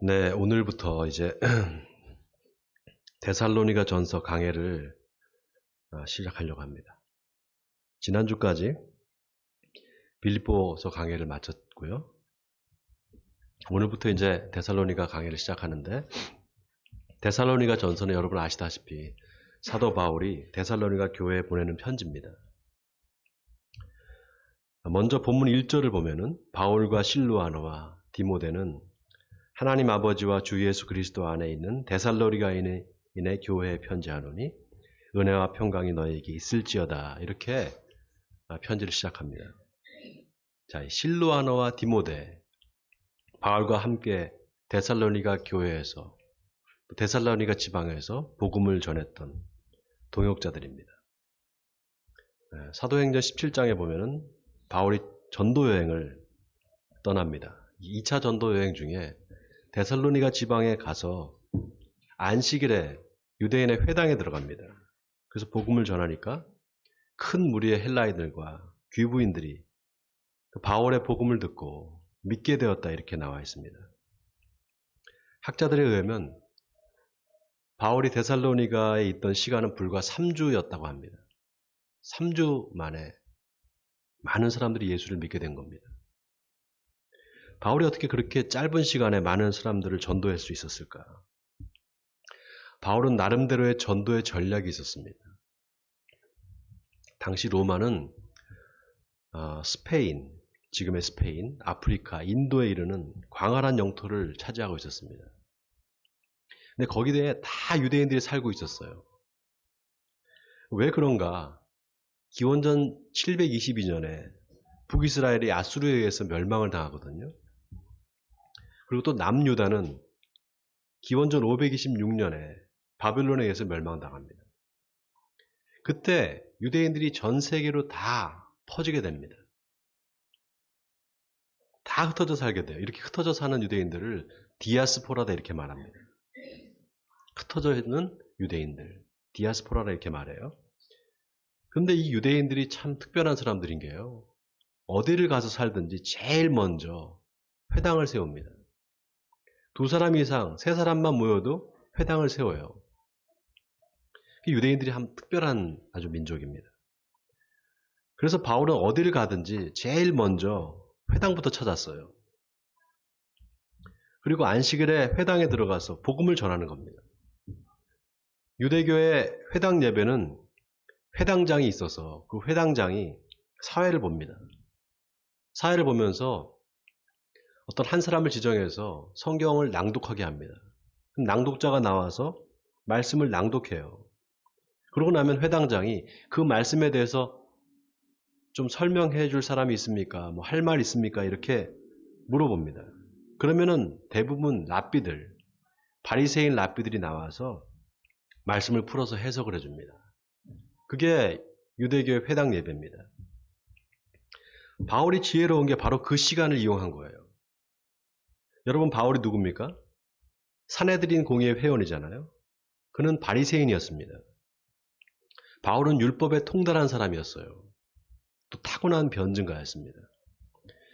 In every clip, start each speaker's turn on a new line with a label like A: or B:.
A: 네, 오늘부터 이제 데살로니가 전서 강해를 시작하려고 합니다. 지난주까지 빌립보서 강해를 마쳤고요. 오늘부터 이제 데살로니가 강해를 시작하는데, 데살로니가 전서는 여러분 아시다시피 사도 바울이 데살로니가 교회에 보내는 편지입니다. 먼저 본문 1절을 보면은 바울과 실루아노와 디모데는 하나님 아버지와 주 예수 그리스도 안에 있는 데살로니가인의 교회에 편지하노니 은혜와 평강이 너에게 있을지어다. 이렇게 편지를 시작합니다. 자, 실루아노와 디모데, 바울과 함께 데살로니가 교회에서, 데살로니가 지방에서 복음을 전했던 동역자들입니다. 사도행전 17장에 보면은 바울이 전도여행을 떠납니다. 2차 전도여행 중에 데살로니가 지방에 가서 안식일에 유대인의 회당에 들어갑니다. 그래서 복음을 전하니까 큰 무리의 헬라인들과 귀부인들이 바울의 복음을 듣고 믿게 되었다, 이렇게 나와 있습니다. 학자들에 의하면 바울이 데살로니가에 있던 시간은 불과 3주였다고 합니다. 3주 만에 많은 사람들이 예수를 믿게 된 겁니다. 바울이 어떻게 그렇게 짧은 시간에 많은 사람들을 전도할 수 있었을까? 바울은 나름대로의 전도의 전략이 있었습니다. 당시 로마는 스페인, 지금의 스페인, 아프리카, 인도에 이르는 광활한 영토를 차지하고 있었습니다. 근데 거기에 다 유대인들이 살고 있었어요. 왜 그런가? 기원전 722년에 북이스라엘이 아수르에 의해서 멸망을 당하거든요. 그리고 또 남유다는 기원전 526년에 바빌론에 의해서 멸망당합니다. 그때 유대인들이 전 세계로 다 퍼지게 됩니다. 다 흩어져 살게 돼요. 이렇게 흩어져 사는 유대인들을 디아스포라다 이렇게 말합니다. 흩어져 있는 유대인들, 디아스포라라 이렇게 말해요. 그런데 이 유대인들이 참 특별한 사람들인 게요. 어디를 가서 살든지 제일 먼저 회당을 세웁니다. 2사람 이상, 3사람만 모여도 회당을 세워요. 유대인들이 참 특별한 아주 민족입니다. 그래서 바울은 어디를 가든지 제일 먼저 회당부터 찾았어요. 그리고 안식일에 회당에 들어가서 복음을 전하는 겁니다. 유대교의 회당 예배는 회당장이 있어서 그 회당장이 사회를 봅니다. 사회를 보면서 어떤 한 사람을 지정해서 성경을 낭독하게 합니다. 낭독자가 나와서 말씀을 낭독해요. 그러고 나면 회당장이 그 말씀에 대해서 좀 설명해 줄 사람이 있습니까? 뭐 할 말 있습니까? 이렇게 물어봅니다. 그러면은 대부분 랍비들, 바리새인 랍비들이 나와서 말씀을 풀어서 해석을 해줍니다. 그게 유대교의 회당 예배입니다. 바울이 지혜로운 게 바로 그 시간을 이용한 거예요. 여러분, 바울이 누굽니까? 산헤드린 공의회 회원이잖아요. 그는 바리새인이었습니다. 바울은 율법에 통달한 사람이었어요. 또 타고난 변증가였습니다.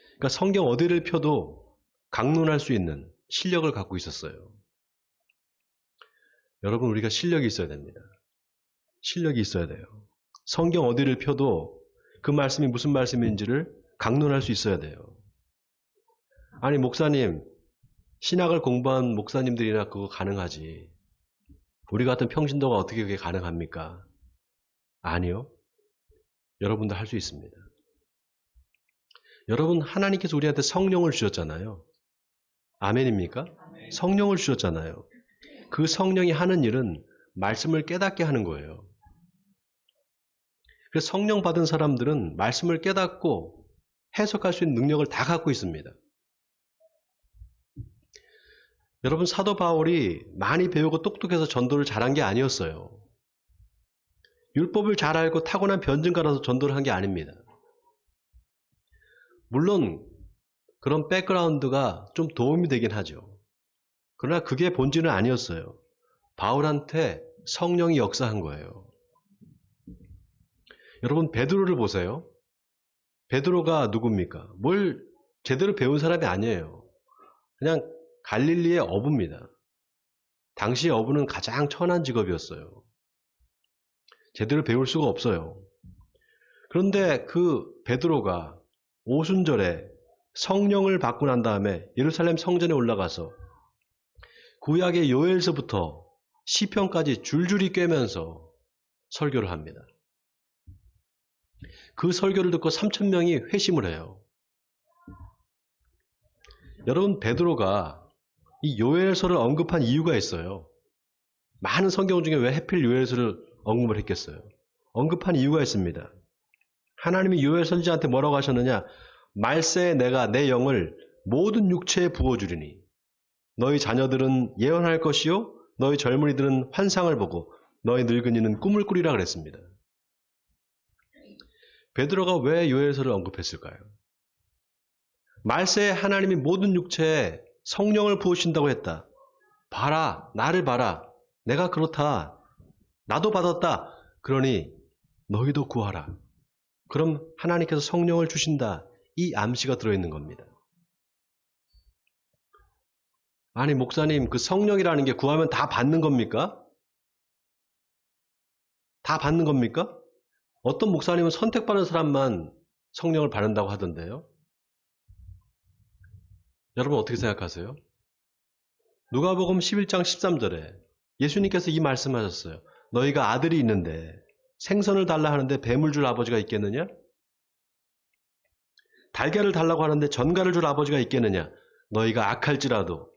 A: 그러니까 성경 어디를 펴도 강론할 수 있는 실력을 갖고 있었어요. 여러분, 우리가 실력이 있어야 됩니다. 실력이 있어야 돼요. 성경 어디를 펴도 그 말씀이 무슨 말씀인지를 강론할 수 있어야 돼요. 아니, 목사님, 신학을 공부한 목사님들이나 그거 가능하지. 우리 같은 평신도가 어떻게 그게 가능합니까? 아니요. 여러분도 할 수 있습니다. 여러분, 하나님께서 우리한테 성령을 주셨잖아요. 아멘입니까? 성령을 주셨잖아요. 그 성령이 하는 일은 말씀을 깨닫게 하는 거예요. 그래서 성령 받은 사람들은 말씀을 깨닫고 해석할 수 있는 능력을 다 갖고 있습니다. 여러분, 사도 바울이 많이 배우고 똑똑해서 전도를 잘한 게 아니었어요. 율법을 잘 알고 타고난 변증가라서 전도를 한 게 아닙니다. 물론 그런 백그라운드가 좀 도움이 되긴 하죠. 그러나 그게 본질은 아니었어요. 바울한테 성령이 역사한 거예요. 여러분, 베드로를 보세요. 베드로가 누굽니까? 뭘 제대로 배운 사람이 아니에요. 그냥 갈릴리의 어부입니다. 당시 어부는 가장 천한 직업이었어요. 제대로 배울 수가 없어요. 그런데 그 베드로가 오순절에 성령을 받고 난 다음에 예루살렘 성전에 올라가서 구약의 요엘서부터 시편까지 줄줄이 꿰면서 설교를 합니다. 그 설교를 듣고 3,000명이 회심을 해요. 여러분, 베드로가 이 요엘서를 언급한 이유가 있어요. 많은 성경 중에 왜 하필 요엘서를 언급을 했겠어요? 언급한 이유가 있습니다. 하나님이 요엘 선지자한테 뭐라고 하셨느냐? 말세에 내가 내 영을 모든 육체에 부어주리니 너희 자녀들은 예언할 것이요 너희 젊은이들은 환상을 보고 너희 늙은이는 꿈을 꾸리라 그랬습니다. 베드로가 왜 요엘서를 언급했을까요? 말세에 하나님이 모든 육체에 성령을 부으신다고 했다. 봐라, 나를 봐라. 내가 그렇다. 나도 받았다. 그러니 너희도 구하라. 그럼 하나님께서 성령을 주신다. 이 암시가 들어있는 겁니다. 아니, 목사님, 그 성령이라는 게 구하면 다 받는 겁니까? 다 받는 겁니까? 어떤 목사님은 선택받은 사람만 성령을 받는다고 하던데요. 여러분 어떻게 생각하세요? 누가복음 11장 13절에 예수님께서 이 말씀하셨어요. 너희가 아들이 있는데 생선을 달라 하는데 뱀을 줄 아버지가 있겠느냐? 달걀을 달라고 하는데 전갈을 줄 아버지가 있겠느냐? 너희가 악할지라도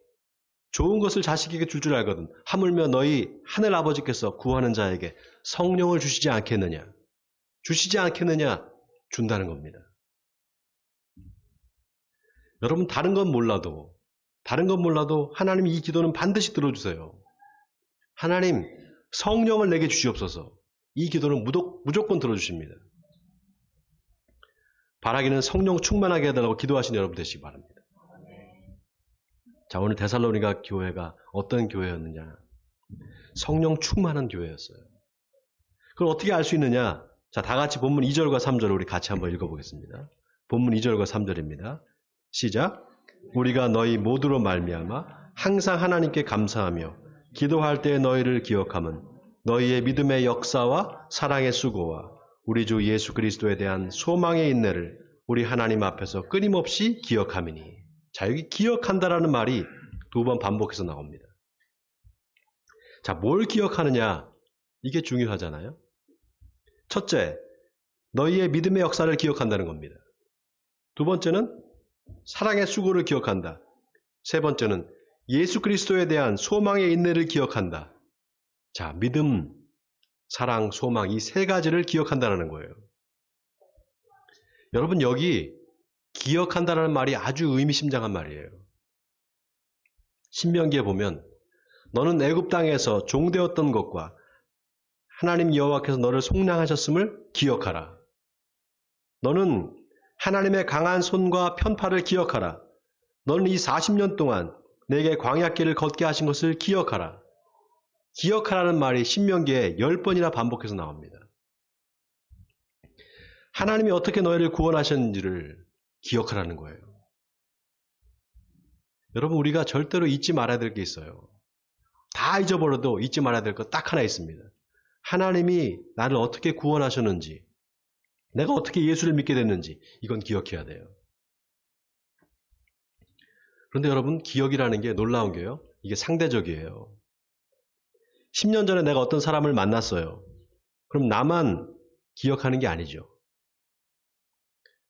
A: 좋은 것을 자식에게 줄 줄 알거든. 하물며 너희 하늘 아버지께서 구하는 자에게 성령을 주시지 않겠느냐? 주시지 않겠느냐? 준다는 겁니다. 여러분 다른 건 몰라도 하나님이 이 기도는 반드시 들어주세요. 하나님 성령을 내게 주시옵소서. 이 기도는 무조건 들어주십니다. 바라기는 성령 충만하게 해달라고 기도하시는 여러분 되시기 바랍니다. 자, 오늘 데살로니가 교회가 어떤 교회였느냐? 성령 충만한 교회였어요. 그걸 어떻게 알 수 있느냐? 자, 다 같이 본문 2절과 3절을 우리 같이 한번 읽어보겠습니다. 본문 2절과 3절입니다. 시작. 우리가 너희 모두로 말미암아 항상 하나님께 감사하며 기도할 때 너희를 기억함은 너희의 믿음의 역사와 사랑의 수고와 우리 주 예수 그리스도에 대한 소망의 인내를 우리 하나님 앞에서 끊임없이 기억함이니. 자, 여기 기억한다라는 말이 두 번 반복해서 나옵니다. 자, 뭘 기억하느냐? 이게 중요하잖아요. 첫째, 너희의 믿음의 역사를 기억한다는 겁니다. 두 번째는 사랑의 수고를 기억한다. 세 번째는 예수 그리스도에 대한 소망의 인내를 기억한다. 자, 믿음, 사랑, 소망 이 세 가지를 기억한다는 거예요. 여러분 여기 기억한다는 말이 아주 의미심장한 말이에요. 신명기에 보면 너는 애굽 땅에서 종되었던 것과 하나님 여호와께서 너를 속량하셨음을 기억하라. 너는 하나님의 강한 손과 편팔을 기억하라. 너는 이 40년 동안 내게 광야길을 걷게 하신 것을 기억하라. 기억하라는 말이 신명기에 10번이나 반복해서 나옵니다. 하나님이 어떻게 너희를 구원하셨는지를 기억하라는 거예요. 여러분 우리가 절대로 잊지 말아야 될 게 있어요. 다 잊어버려도 잊지 말아야 될 것 딱 하나 있습니다. 하나님이 나를 어떻게 구원하셨는지, 내가 어떻게 예수를 믿게 됐는지 이건 기억해야 돼요. 그런데 여러분 기억이라는 게 놀라운 게요. 이게 상대적이에요. 10년 전에 내가 어떤 사람을 만났어요. 그럼 나만 기억하는 게 아니죠.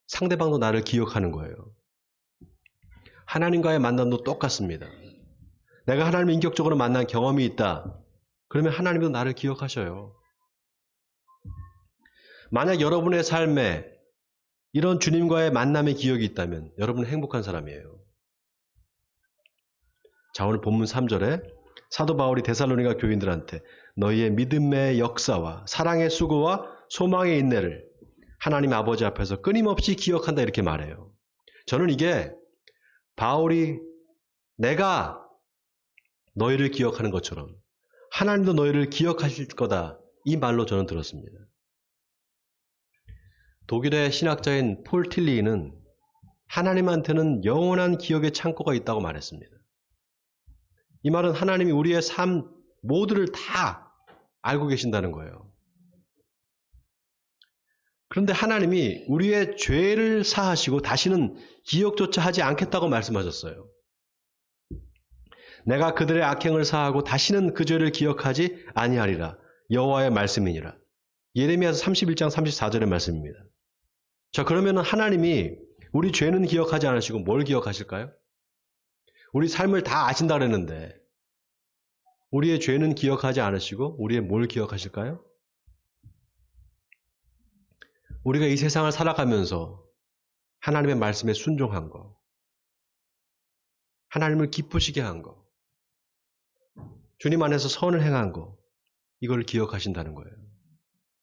A: 상대방도 나를 기억하는 거예요. 하나님과의 만남도 똑같습니다. 내가 하나님을 인격적으로 만난 경험이 있다. 그러면 하나님도 나를 기억하셔요. 만약 여러분의 삶에 이런 주님과의 만남의 기억이 있다면 여러분은 행복한 사람이에요. 자, 오늘 본문 3절에 사도 바울이 데살로니가 교인들한테 너희의 믿음의 역사와 사랑의 수고와 소망의 인내를 하나님 아버지 앞에서 끊임없이 기억한다 이렇게 말해요. 저는 이게 바울이 내가 너희를 기억하는 것처럼 하나님도 너희를 기억하실 거다 이 말로 저는 들었습니다. 독일의 신학자인 폴 틸리는 하나님한테는 영원한 기억의 창고가 있다고 말했습니다. 이 말은 하나님이 우리의 삶 모두를 다 알고 계신다는 거예요. 그런데 하나님이 우리의 죄를 사하시고 다시는 기억조차 하지 않겠다고 말씀하셨어요. 내가 그들의 악행을 사하고 다시는 그 죄를 기억하지 아니하리라. 여호와의 말씀이니라. 예레미야서 31장 34절의 말씀입니다. 자, 그러면 하나님이 우리 죄는 기억하지 않으시고 뭘 기억하실까요? 우리 삶을 다 아신다 그랬는데 우리의 죄는 기억하지 않으시고 우리의 뭘 기억하실까요? 우리가 이 세상을 살아가면서 하나님의 말씀에 순종한 거, 하나님을 기쁘시게 한 거, 주님 안에서 선을 행한 거, 이걸 기억하신다는 거예요.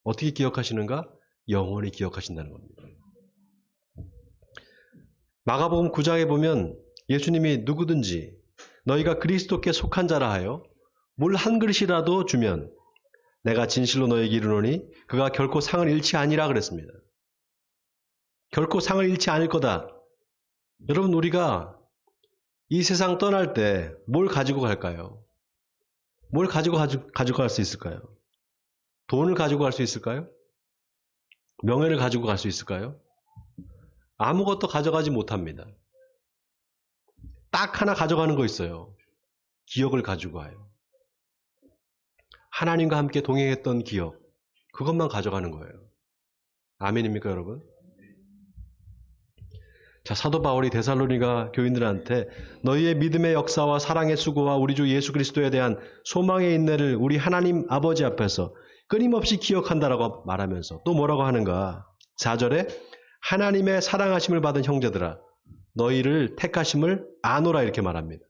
A: 어떻게 기억하시는가? 영원히 기억하신다는 겁니다. 마가복음 9장에 보면 예수님이 누구든지 너희가 그리스도께 속한 자라 하여 물 한 그릇이라도 주면 내가 진실로 너희에게 이르노니 그가 결코 상을 잃지 아니라 그랬습니다. 결코 상을 잃지 않을 거다. 여러분, 우리가 이 세상 떠날 때 뭘 가지고 갈까요? 뭘 가지고 갈 수 있을까요? 돈을 가지고 갈 수 있을까요? 명예를 가지고 갈 수 있을까요? 아무것도 가져가지 못합니다. 딱 하나 가져가는 거 있어요. 기억을 가지고 가요. 하나님과 함께 동행했던 기억, 그것만 가져가는 거예요. 아멘입니까, 여러분? 자, 사도 바울이 데살로니가 교인들한테 너희의 믿음의 역사와 사랑의 수고와 우리 주 예수 그리스도에 대한 소망의 인내를 우리 하나님 아버지 앞에서 끊임없이 기억한다라고 말하면서 또 뭐라고 하는가? 4절에 하나님의 사랑하심을 받은 형제들아 너희를 택하심을 아노라 이렇게 말합니다.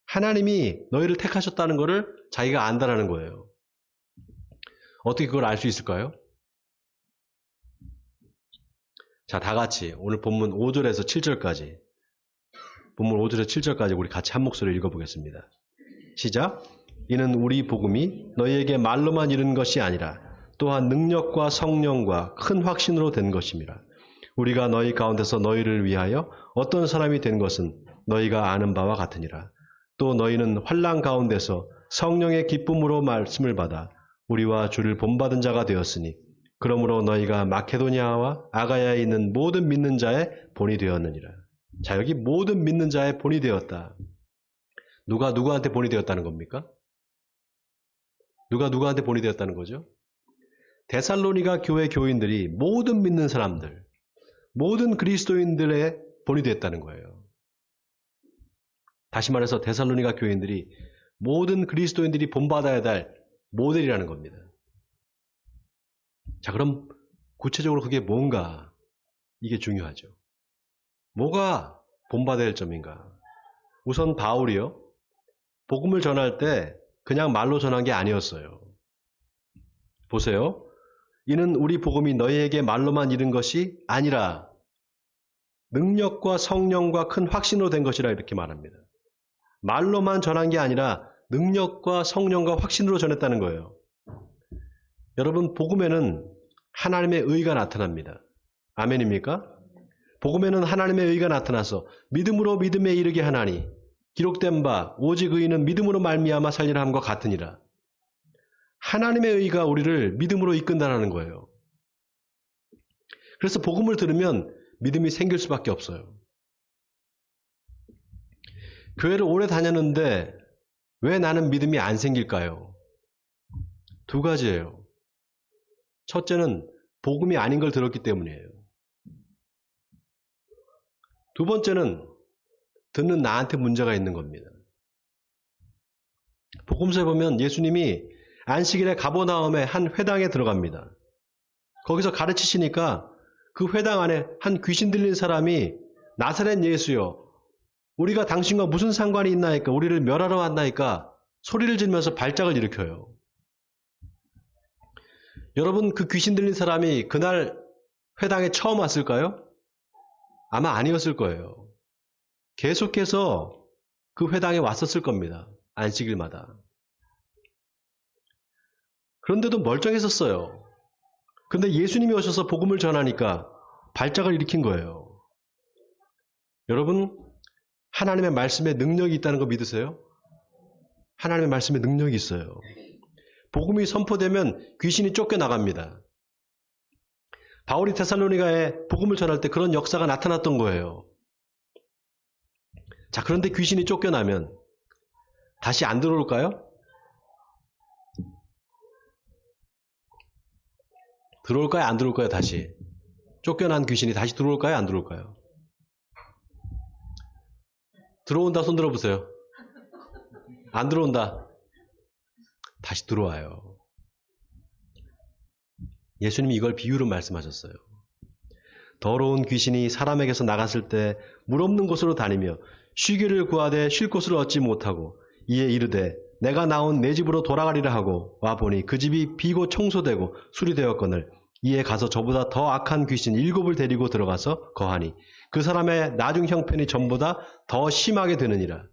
A: 하나님이 너희를 택하셨다는 것을 자기가 안다라는 거예요. 어떻게 그걸 알 수 있을까요? 자, 다 같이 오늘 본문 5절에서 7절까지 본문 5절에서 7절까지 우리 같이 한 목소리로 읽어보겠습니다. 시작! 이는 우리 복음이 너희에게 말로만 이른 것이 아니라 또한 능력과 성령과 큰 확신으로 된 것임이라. 우리가 너희 가운데서 너희를 위하여 어떤 사람이 된 것은 너희가 아는 바와 같으니라. 또 너희는 환난 가운데서 성령의 기쁨으로 말씀을 받아 우리와 주를 본받은 자가 되었으니 그러므로 너희가 마케도니아와 아가야에 있는 모든 믿는 자의 본이 되었느니라. 자, 여기 모든 믿는 자의 본이 되었다. 누가 누구한테 본이 되었다는 겁니까? 누가 누구한테 본이 되었다는 거죠? 데살로니가 교회 교인들이 모든 믿는 사람들, 모든 그리스도인들의 본이 되었다는 거예요. 다시 말해서 데살로니가 교인들이 모든 그리스도인들이 본받아야 될 모델이라는 겁니다. 자, 그럼 구체적으로 그게 뭔가? 이게 중요하죠. 뭐가 본받아야 할 점인가? 우선 바울이요. 복음을 전할 때 그냥 말로 전한 게 아니었어요. 보세요. 이는 우리 복음이 너희에게 말로만 이른 것이 아니라 능력과 성령과 큰 확신으로 된 것이라 이렇게 말합니다. 말로만 전한 게 아니라 능력과 성령과 확신으로 전했다는 거예요. 여러분, 복음에는 하나님의 의가 나타납니다. 아멘입니까? 복음에는 하나님의 의가 나타나서 믿음으로 믿음에 이르게 하나니 기록된 바 오직 의인은 믿음으로 말미암아 살리라 함과 같으니라. 하나님의 의가 우리를 믿음으로 이끈다라는 거예요. 그래서 복음을 들으면 믿음이 생길 수밖에 없어요. 교회를 오래 다녔는데 왜 나는 믿음이 안 생길까요? 두 가지예요. 첫째는 복음이 아닌 걸 들었기 때문이에요. 두 번째는 듣는 나한테 문제가 있는 겁니다. 복음서에 보면 예수님이 안식일에 가버나움에 한 회당에 들어갑니다. 거기서 가르치시니까 그 회당 안에 한 귀신 들린 사람이 나사렛 예수여, 우리가 당신과 무슨 상관이 있나이까? 우리를 멸하러 왔나이까? 소리를 지르면서 발작을 일으켜요. 여러분, 그 귀신 들린 사람이 그날 회당에 처음 왔을까요? 아마 아니었을 거예요. 계속해서 그 회당에 왔었을 겁니다. 안식일마다. 그런데도 멀쩡했었어요. 그런데 예수님이 오셔서 복음을 전하니까 발작을 일으킨 거예요. 여러분, 하나님의 말씀에 능력이 있다는 거 믿으세요? 하나님의 말씀에 능력이 있어요. 복음이 선포되면 귀신이 쫓겨나갑니다. 바울이 데살로니가에 복음을 전할 때 그런 역사가 나타났던 거예요. 자, 그런데 귀신이 쫓겨나면 다시 안 들어올까요? 들어올까요? 안 들어올까요? 다시. 쫓겨난 귀신이 다시 들어올까요? 안 들어올까요? 들어온다 손 들어보세요. 안 들어온다. 다시 들어와요. 예수님이 이걸 비유로 말씀하셨어요. 더러운 귀신이 사람에게서 나갔을 때 물 없는 곳으로 다니며 쉬기를 구하되 쉴 곳을 얻지 못하고 이에 이르되 내가 나온 내 집으로 돌아가리라 하고 와보니 그 집이 비고 청소되고 수리되었거늘 이에 가서 저보다 더 악한 귀신 7을 데리고 들어가서 거하니 그 사람의 나중 형편이 전보다 더 심하게 되느니라.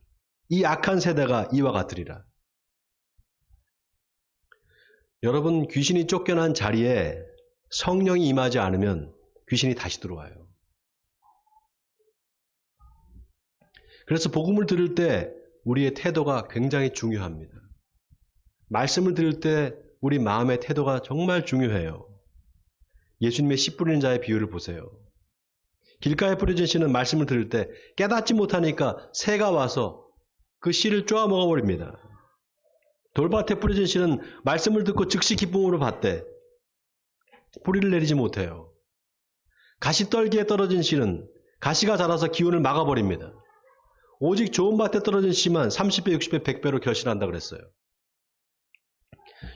A: 이 악한 세대가 이와 같으리라. 여러분, 귀신이 쫓겨난 자리에 성령이 임하지 않으면 귀신이 다시 들어와요. 그래서 복음을 들을 때 우리의 태도가 굉장히 중요합니다. 말씀을 들을 때 우리 마음의 태도가 정말 중요해요. 예수님의 씨 뿌리는 자의 비유를 보세요. 길가에 뿌려진 씨는 말씀을 들을 때 깨닫지 못하니까 새가 와서 그 씨를 쪼아 먹어버립니다. 돌밭에 뿌려진 씨는 말씀을 듣고 즉시 기쁨으로 받되 뿌리를 내리지 못해요. 가시떨기에 떨어진 씨는 가시가 자라서 기운을 막아버립니다. 오직 좋은 밭에 떨어진 씨만 30배, 60배, 100배로 결실한다 그랬어요.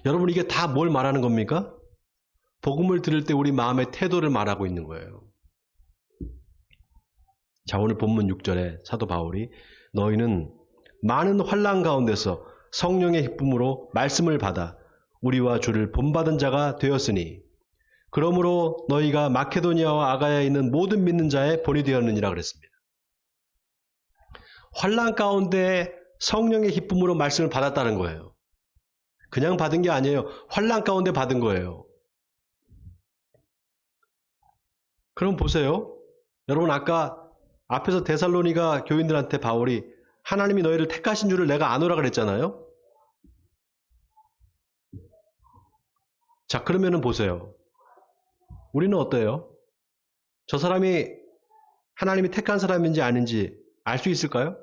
A: 여러분, 이게 다 뭘 말하는 겁니까? 복음을 들을 때 우리 마음의 태도를 말하고 있는 거예요. 자, 오늘 본문 6절에 사도 바울이 너희는 많은 환난 가운데서 성령의 기쁨으로 말씀을 받아 우리와 주를 본받은 자가 되었으니 그러므로 너희가 마케도니아와 아가야에 있는 모든 믿는 자의 본이 되었느니라 그랬습니다. 환난 가운데 성령의 기쁨으로 말씀을 받았다는 거예요. 그냥 받은 게 아니에요. 환난 가운데 받은 거예요. 그럼 보세요. 여러분, 아까 앞에서 데살로니가 교인들한테 바울이 하나님이 너희를 택하신 줄을 내가 아노라 그랬잖아요. 자, 그러면은 보세요. 우리는 어때요? 저 사람이 하나님이 택한 사람인지 아닌지 알 수 있을까요?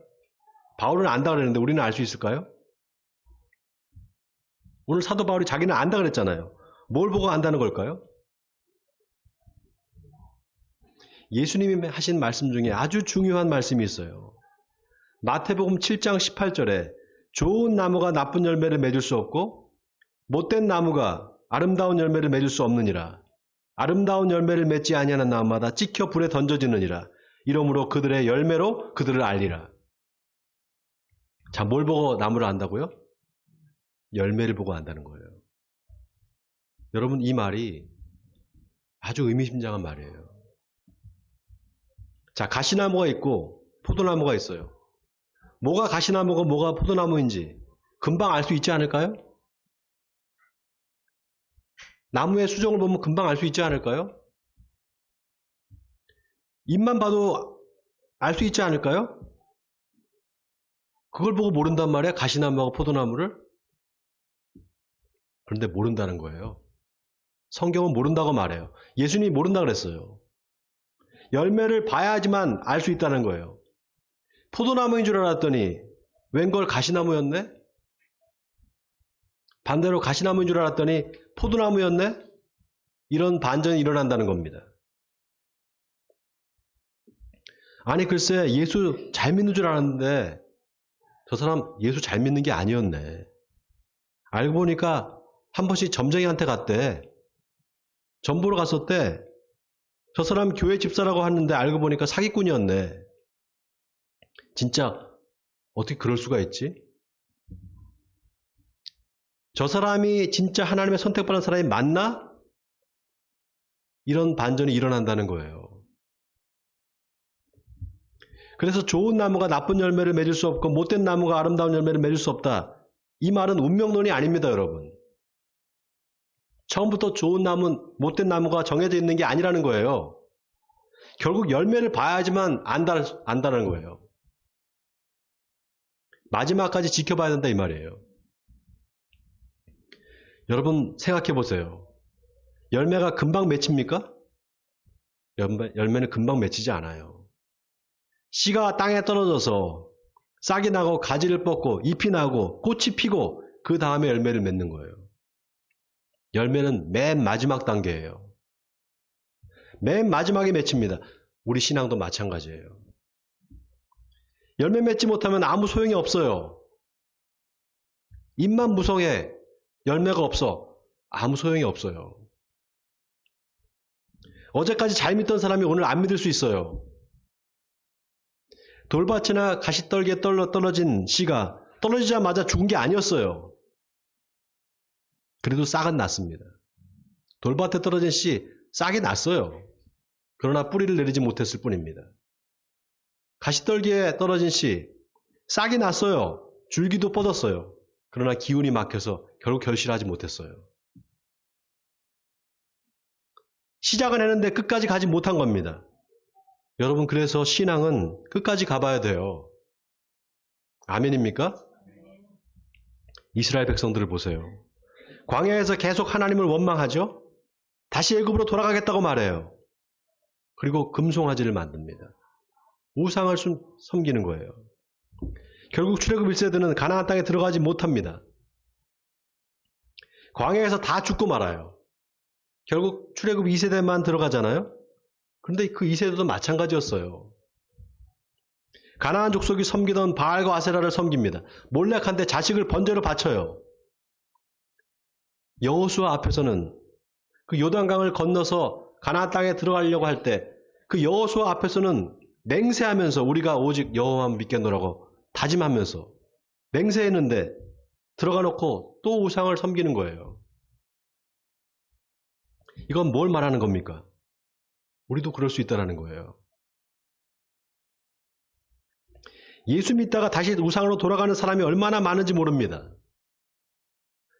A: 바울은 안다 그랬는데 우리는 알 수 있을까요? 오늘 사도 바울이 자기는 안다 그랬잖아요. 뭘 보고 안다는 걸까요? 예수님이 하신 말씀 중에 아주 중요한 말씀이 있어요. 마태복음 7장 18절에 좋은 나무가 나쁜 열매를 맺을 수 없고 못된 나무가 아름다운 열매를 맺을 수 없느니라. 아름다운 열매를 맺지 아니하는 나무마다 찍혀 불에 던져지느니라. 이러므로 그들의 열매로 그들을 알리라. 자, 뭘 보고 나무를 안다고요? 열매를 보고 안다는 거예요. 여러분, 이 말이 아주 의미심장한 말이에요. 자, 가시나무가 있고 포도나무가 있어요. 뭐가 가시나무고 뭐가 포도나무인지 금방 알 수 있지 않을까요? 나무의 수정을 보면 금방 알 수 있지 않을까요? 잎만 봐도 알 수 있지 않을까요? 그걸 보고 모른단 말이에요. 가시나무하고 포도나무를. 그런데 모른다는 거예요. 성경은 모른다고 말해요. 예수님이 모른다 그랬어요. 열매를 봐야지만 알 수 있다는 거예요. 포도나무인 줄 알았더니 웬걸 가시나무였네? 반대로 가시나무인 줄 알았더니 포도나무였네? 이런 반전이 일어난다는 겁니다. 아니, 글쎄 예수 잘 믿는 줄 알았는데 저 사람 예수 잘 믿는 게 아니었네. 알고 보니까 한 번씩 점쟁이한테 갔대. 점 보러 갔었대. 저 사람 교회 집사라고 하는데 알고 보니까 사기꾼이었네. 진짜 어떻게 그럴 수가 있지? 저 사람이 진짜 하나님의 선택받은 사람이 맞나? 이런 반전이 일어난다는 거예요. 그래서 좋은 나무가 나쁜 열매를 맺을 수 없고 못된 나무가 아름다운 열매를 맺을 수 없다. 이 말은 운명론이 아닙니다, 여러분. 처음부터 좋은 나무, 못된 나무가 정해져 있는 게 아니라는 거예요. 결국 열매를 봐야지만 안다는 거예요. 마지막까지 지켜봐야 된다 이 말이에요. 여러분 생각해 보세요. 열매가 금방 맺힙니까? 열매는 금방 맺히지 않아요. 씨가 땅에 떨어져서 싹이 나고 가지를 뻗고 잎이 나고 꽃이 피고 그 다음에 열매를 맺는 거예요. 열매는 맨 마지막 단계예요. 맨 마지막에 맺힙니다. 우리 신앙도 마찬가지예요. 열매 맺지 못하면 아무 소용이 없어요. 잎만 무성해 열매가 없어. 아무 소용이 없어요. 어제까지 잘 믿던 사람이 오늘 안 믿을 수 있어요. 돌밭이나 가시떨기에 떨어진 씨가 떨어지자마자 죽은 게 아니었어요. 그래도 싹은 났습니다. 돌밭에 떨어진 씨, 싹이 났어요. 그러나 뿌리를 내리지 못했을 뿐입니다. 가시떨기에 떨어진 씨, 싹이 났어요. 줄기도 뻗었어요. 그러나 기운이 막혀서 결국 결실하지 못했어요. 시작은 했는데 끝까지 가지 못한 겁니다. 여러분, 그래서 신앙은 끝까지 가봐야 돼요. 아멘입니까? 이스라엘 백성들을 보세요. 광야에서 계속 하나님을 원망하죠? 다시 애굽으로 돌아가겠다고 말해요. 그리고 금송아지를 만듭니다. 우상을 섬기는 거예요. 결국 출애굽 1세대는 가나안 땅에 들어가지 못합니다. 광야에서 다 죽고 말아요. 결국 출애굽 2세대만 들어가잖아요. 그런데 그 2세대도 마찬가지였어요. 가나안 족속이 섬기던 바알과 아세라를 섬깁니다. 몰렉한테 자식을 번제로 바쳐요. 여호수아 앞에서는 그 요단강을 건너서 가나안 땅에 들어가려고 할 때 그 여호수아 앞에서는 맹세하면서 우리가 오직 여호와만 믿겠노라고 다짐하면서 맹세했는데 들어가 놓고 또 우상을 섬기는 거예요. 이건 뭘 말하는 겁니까? 우리도 그럴 수 있다는 거예요. 예수 믿다가 다시 우상으로 돌아가는 사람이 얼마나 많은지 모릅니다.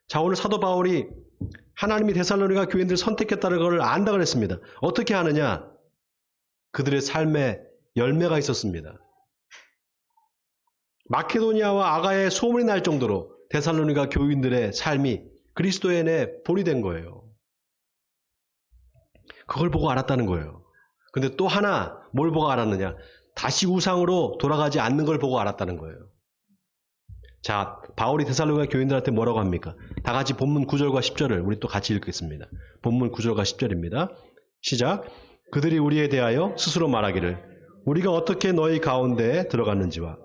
A: 자, 오늘 사도 바울이 하나님이 데살로니가 교인들을 선택했다는 것을 안다 그랬습니다. 어떻게 하느냐? 그들의 삶에 열매가 있었습니다. 마케도니아와 아가야에 소문이 날 정도로 데살로니가 교인들의 삶이 그리스도의 안에 본이 된 거예요. 그걸 보고 알았다는 거예요. 근데 또 하나 뭘 보고 알았느냐? 다시 우상으로 돌아가지 않는 걸 보고 알았다는 거예요. 자, 바울이 데살로니가 교인들한테 뭐라고 합니까? 다 같이 본문 9절과 10절을 우리 또 같이 읽겠습니다. 본문 9절과 10절입니다. 시작. 그들이 우리에 대하여 스스로 말하기를 우리가 어떻게 너희 가운데에 들어갔는지와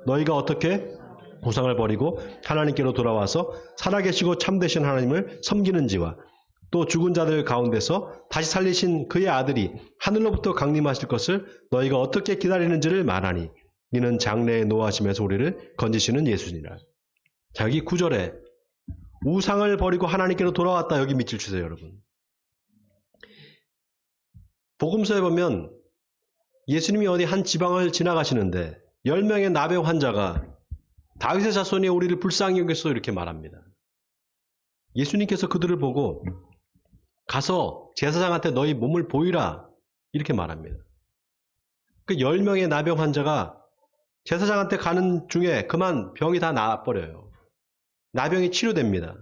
A: 너희가 어떻게 우상을 버리고 하나님께로 돌아와서 살아계시고 참되신 하나님을 섬기는지와 또 죽은 자들 가운데서 다시 살리신 그의 아들이 하늘로부터 강림하실 것을 너희가 어떻게 기다리는지를 말하니 이는 장래에 노하심에서 우리를 건지시는 예수니라. 자, 여기 9절에 우상을 버리고 하나님께로 돌아왔다 여기 밑줄 주세요, 여러분. 복음서에 보면 예수님이 어디 한 지방을 지나가시는데 10명의 나병 환자가 다윗의 자손이 우리를 불쌍히 여겼어 이렇게 말합니다. 예수님께서 그들을 보고 가서 제사장한테 너희 몸을 보이라 이렇게 말합니다. 그 10명의 나병 환자가 제사장한테 가는 중에 그만 병이 다 나아버려요. 나병이 치료됩니다.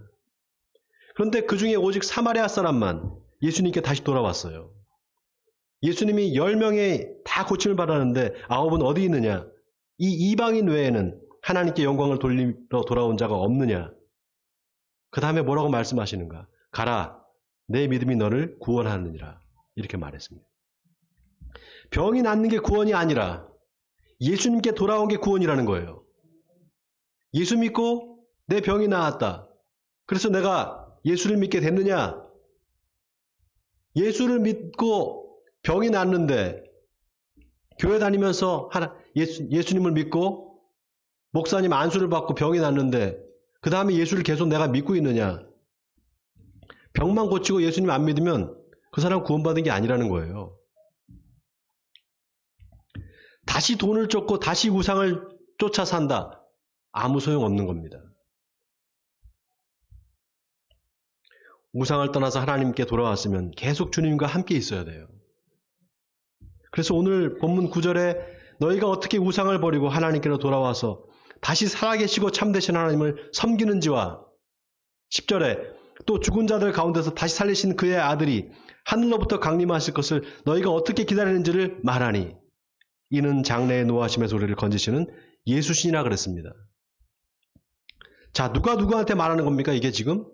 A: 그런데 그 중에 오직 사마리아 사람만 예수님께 다시 돌아왔어요. 예수님이 10명이 다 고침을 받았는데 9은 어디 있느냐? 이 이방인 외에는 하나님께 영광을 돌리러 돌아온 자가 없느냐? 그 다음에 뭐라고 말씀하시는가? 가라, 내 믿음이 너를 구원하느니라. 이렇게 말했습니다. 병이 낫는 게 구원이 아니라 예수님께 돌아온 게 구원이라는 거예요. 예수 믿고 내 병이 나았다. 그래서 내가 예수를 믿게 됐느냐? 예수를 믿고 병이 났는데 교회 다니면서 예수님을 믿고 목사님 안수를 받고 병이 났는데 그 다음에 예수를 계속 내가 믿고 있느냐? 병만 고치고 예수님 안 믿으면 그 사람 구원받은 게 아니라는 거예요. 다시 돈을 쫓고 다시 우상을 쫓아 산다. 아무 소용없는 겁니다. 우상을 떠나서 하나님께 돌아왔으면 계속 주님과 함께 있어야 돼요. 그래서 오늘 본문 9절에 너희가 어떻게 우상을 버리고 하나님께로 돌아와서 다시 살아계시고 참되신 하나님을 섬기는지와 10절에 또 죽은 자들 가운데서 다시 살리신 그의 아들이 하늘로부터 강림하실 것을 너희가 어떻게 기다리는지를 말하니 이는 장래의 노하심의 소리를 건지시는 예수시니라 그랬습니다. 자, 누가 누구한테 말하는 겁니까? 이게 지금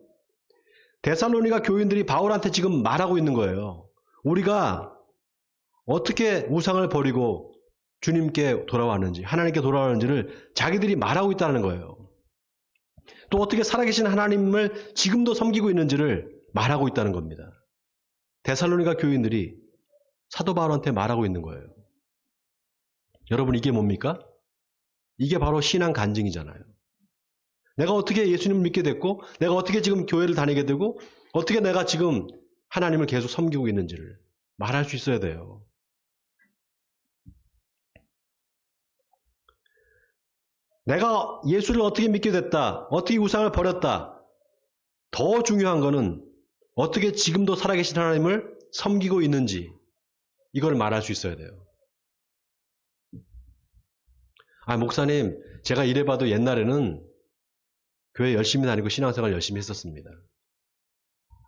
A: 데살로니가 교인들이 바울한테 지금 말하고 있는 거예요. 우리가 어떻게 우상을 버리고 주님께 돌아왔는지, 하나님께 돌아왔는지를 자기들이 말하고 있다는 거예요. 또 어떻게 살아계신 하나님을 지금도 섬기고 있는지를 말하고 있다는 겁니다. 데살로니가 교인들이 사도 바울한테 말하고 있는 거예요. 여러분, 이게 뭡니까? 이게 바로 신앙 간증이잖아요. 내가 어떻게 예수님을 믿게 됐고, 내가 어떻게 지금 교회를 다니게 되고, 어떻게 내가 지금 하나님을 계속 섬기고 있는지를 말할 수 있어야 돼요. 내가 예수를 어떻게 믿게 됐다, 어떻게 우상을 버렸다. 더 중요한 거는 어떻게 지금도 살아계신 하나님을 섬기고 있는지, 이걸 말할 수 있어야 돼요. 아, 목사님, 제가 이래봐도 옛날에는 교회 열심히 다니고 신앙생활 열심히 했었습니다.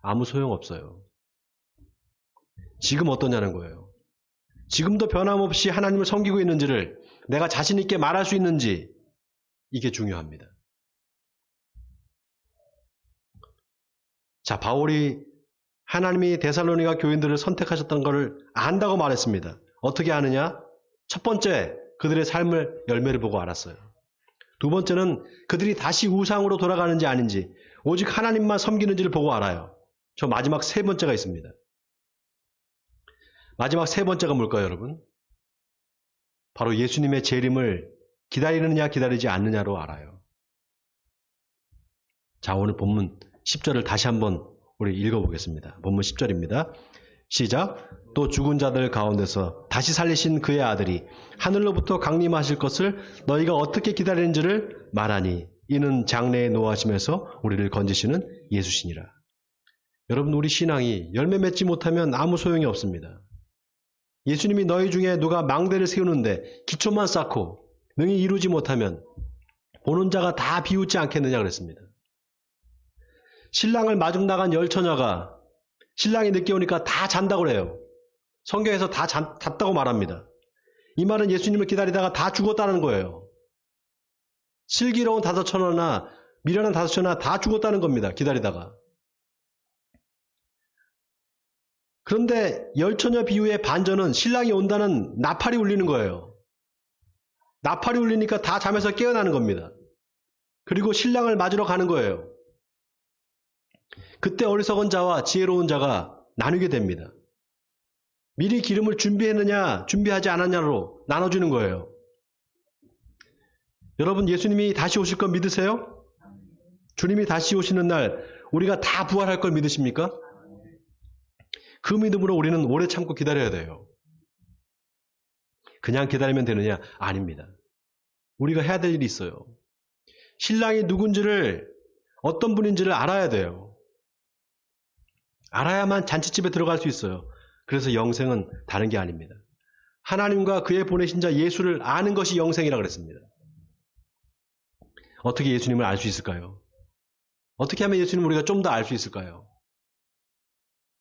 A: 아무 소용없어요. 지금 어떠냐는 거예요. 지금도 변함없이 하나님을 섬기고 있는지를 내가 자신 있게 말할 수 있는지, 이게 중요합니다. 자, 바울이 하나님이 데살로니가 교인들을 선택하셨던 것을 안다고 말했습니다. 어떻게 아느냐? 첫 번째, 그들의 삶을 열매를 보고 알았어요. 두 번째는 그들이 다시 우상으로 돌아가는지 아닌지, 오직 하나님만 섬기는지를 보고 알아요. 저 마지막 세 번째가 있습니다. 마지막 세 번째가 뭘까요, 여러분? 바로 예수님의 재림을 기다리느냐 기다리지 않느냐로 알아요. 자, 오늘 본문 10절을 다시 한번 우리 읽어보겠습니다. 본문 10절입니다. 시작. 또 죽은 자들 가운데서 다시 살리신 그의 아들이 하늘로부터 강림하실 것을 너희가 어떻게 기다리는지를 말하니 이는 장래의 노하심에서 우리를 건지시는 예수시니라. 여러분, 우리 신앙이 열매 맺지 못하면 아무 소용이 없습니다. 예수님이 너희 중에 누가 망대를 세우는데 기초만 쌓고 능히 이루지 못하면 보는 자가 다 비웃지 않겠느냐 그랬습니다. 신랑을 마중 나간 열처녀가 신랑이 늦게 오니까 다 잔다고 그래요. 성경에서 다 잤다고 말합니다. 이 말은 예수님을 기다리다가 다 죽었다는 거예요. 슬기로운 다섯 처녀나 미련한 다섯 처녀나 다 죽었다는 겁니다. 기다리다가. 그런데 열처녀 비유의 반전은 신랑이 온다는 나팔이 울리는 거예요. 나팔이 울리니까 다 잠에서 깨어나는 겁니다. 그리고 신랑을 맞으러 가는 거예요. 그때 어리석은 자와 지혜로운 자가 나누게 됩니다. 미리 기름을 준비했느냐 준비하지 않았냐로 나눠주는 거예요. 여러분, 예수님이 다시 오실 걸 믿으세요? 주님이 다시 오시는 날 우리가 다 부활할 걸 믿으십니까? 그 믿음으로 우리는 오래 참고 기다려야 돼요. 그냥 기다리면 되느냐? 아닙니다. 우리가 해야 될 일이 있어요. 신랑이 누군지를, 어떤 분인지를 알아야 돼요. 알아야만 잔치집에 들어갈 수 있어요. 그래서 영생은 다른 게 아닙니다. 하나님과 그의 보내신 자 예수를 아는 것이 영생이라고 그랬습니다. 어떻게 예수님을 알 수 있을까요? 어떻게 하면 예수님을 우리가 좀 더 알 수 있을까요?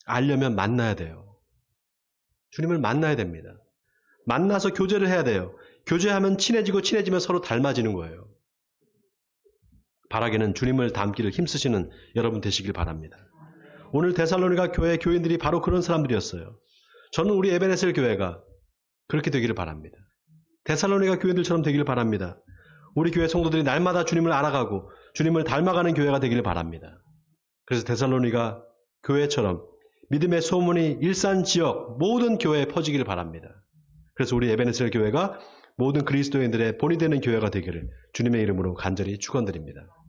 A: 알려면 만나야 돼요. 주님을 만나야 됩니다. 만나서 교제를 해야 돼요. 교제하면 친해지고 친해지면 서로 닮아지는 거예요. 바라기는 주님을 닮기를 힘쓰시는 여러분 되시길 바랍니다. 오늘 데살로니가 교회 교인들이 바로 그런 사람들이었어요. 저는 우리 에베네셀 교회가 그렇게 되기를 바랍니다. 데살로니가 교인들처럼 되기를 바랍니다. 우리 교회 성도들이 날마다 주님을 알아가고 주님을 닮아가는 교회가 되기를 바랍니다. 그래서 데살로니가 교회처럼 믿음의 소문이 일산 지역 모든 교회에 퍼지기를 바랍니다. 그래서 우리 에베네셀 교회가 모든 그리스도인들의 본이 되는 교회가 되기를 주님의 이름으로 간절히 축원드립니다.